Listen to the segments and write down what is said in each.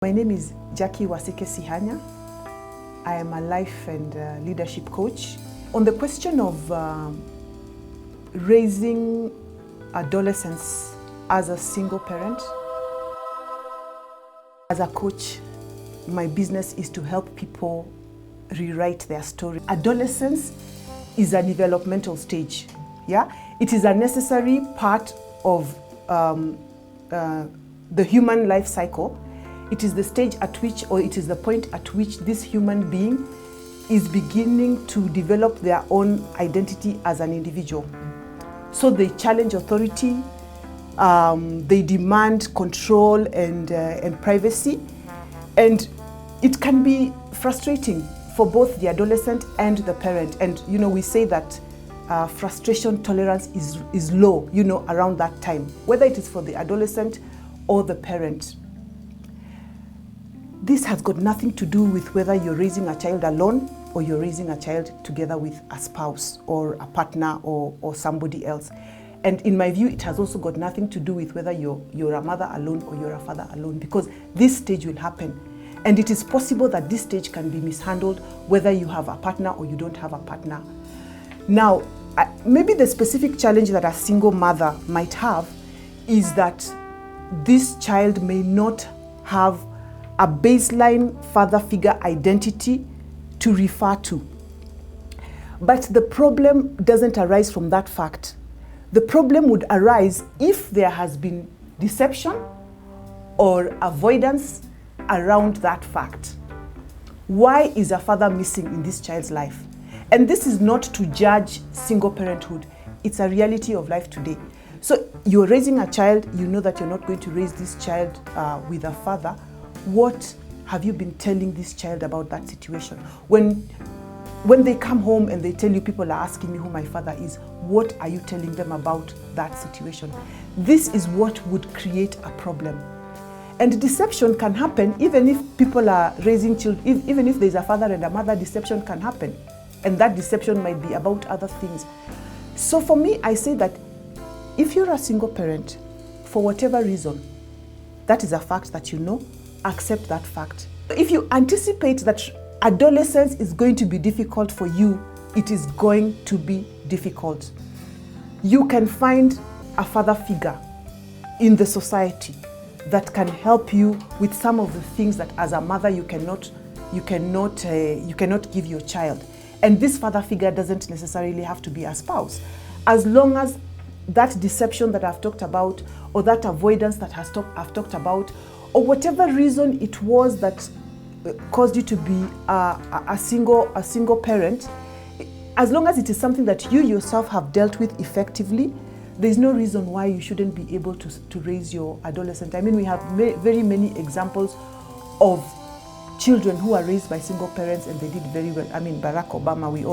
My name is Jaki Wasike-Sihanya. I am a life and leadership coach. On the question of raising adolescents as a single parent, as a coach, my business is to help people rewrite their story. Adolescence is a developmental stage. Yeah, it is a necessary part of the human life cycle. It is the stage at which, or it is the point at which this human being is beginning to develop their own identity as an individual. So they challenge authority, they demand control and privacy, and it can be frustrating for both the adolescent and the parent. And we say that frustration tolerance is low, around that time, whether it is for the adolescent or the parent. This has got nothing to do with whether you're raising a child alone or you're raising a child together with a spouse or a partner or somebody else. And in my view, it has also got nothing to do with whether you're a mother alone or you're a father alone, because this stage will happen. And it is possible that this stage can be mishandled whether you have a partner or you don't have a partner. Now, maybe the specific challenge that a single mother might have is that this child may not have a baseline father figure identity to refer to. But the problem doesn't arise from that fact. The problem would arise if there has been deception or avoidance around that fact. Why is a father missing in this child's life? And this is not to judge single parenthood. It's a reality of life today. So you're raising a child, you know that you're not going to raise this child with a father. What have you been telling this child about that situation? When they come home and they tell you, people are asking me who my father is, what are you telling them about that situation? This is what would create a problem. And deception can happen even if people are raising children, even if there's a father and a mother, deception can happen. And that deception might be about other things. So for me, I say that if you're a single parent, for whatever reason, that is a fact that you know, accept that fact. If you anticipate that adolescence is going to be difficult for you, it is going to be difficult. You can find a father figure in the society that can help you with some of the things that as a mother you cannot give your child. And this father figure doesn't necessarily have to be a spouse. As long as that deception that I've talked about, or that avoidance that I've talked about, or whatever reason it was that caused you to be a single parent, as long as it is something that you yourself have dealt with effectively, there's no reason why you shouldn't be able to raise your adolescent. I mean, we have very many examples of children who are raised by single parents and they did very well. I mean, Barack Obama, we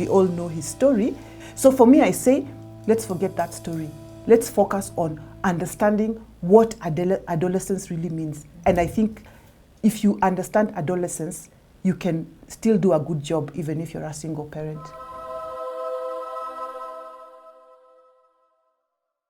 all know his story. So for me, I say, let's forget that story. Let's focus on understanding what adolescence really means. And I think if you understand adolescence, you can still do a good job even if you're a single parent.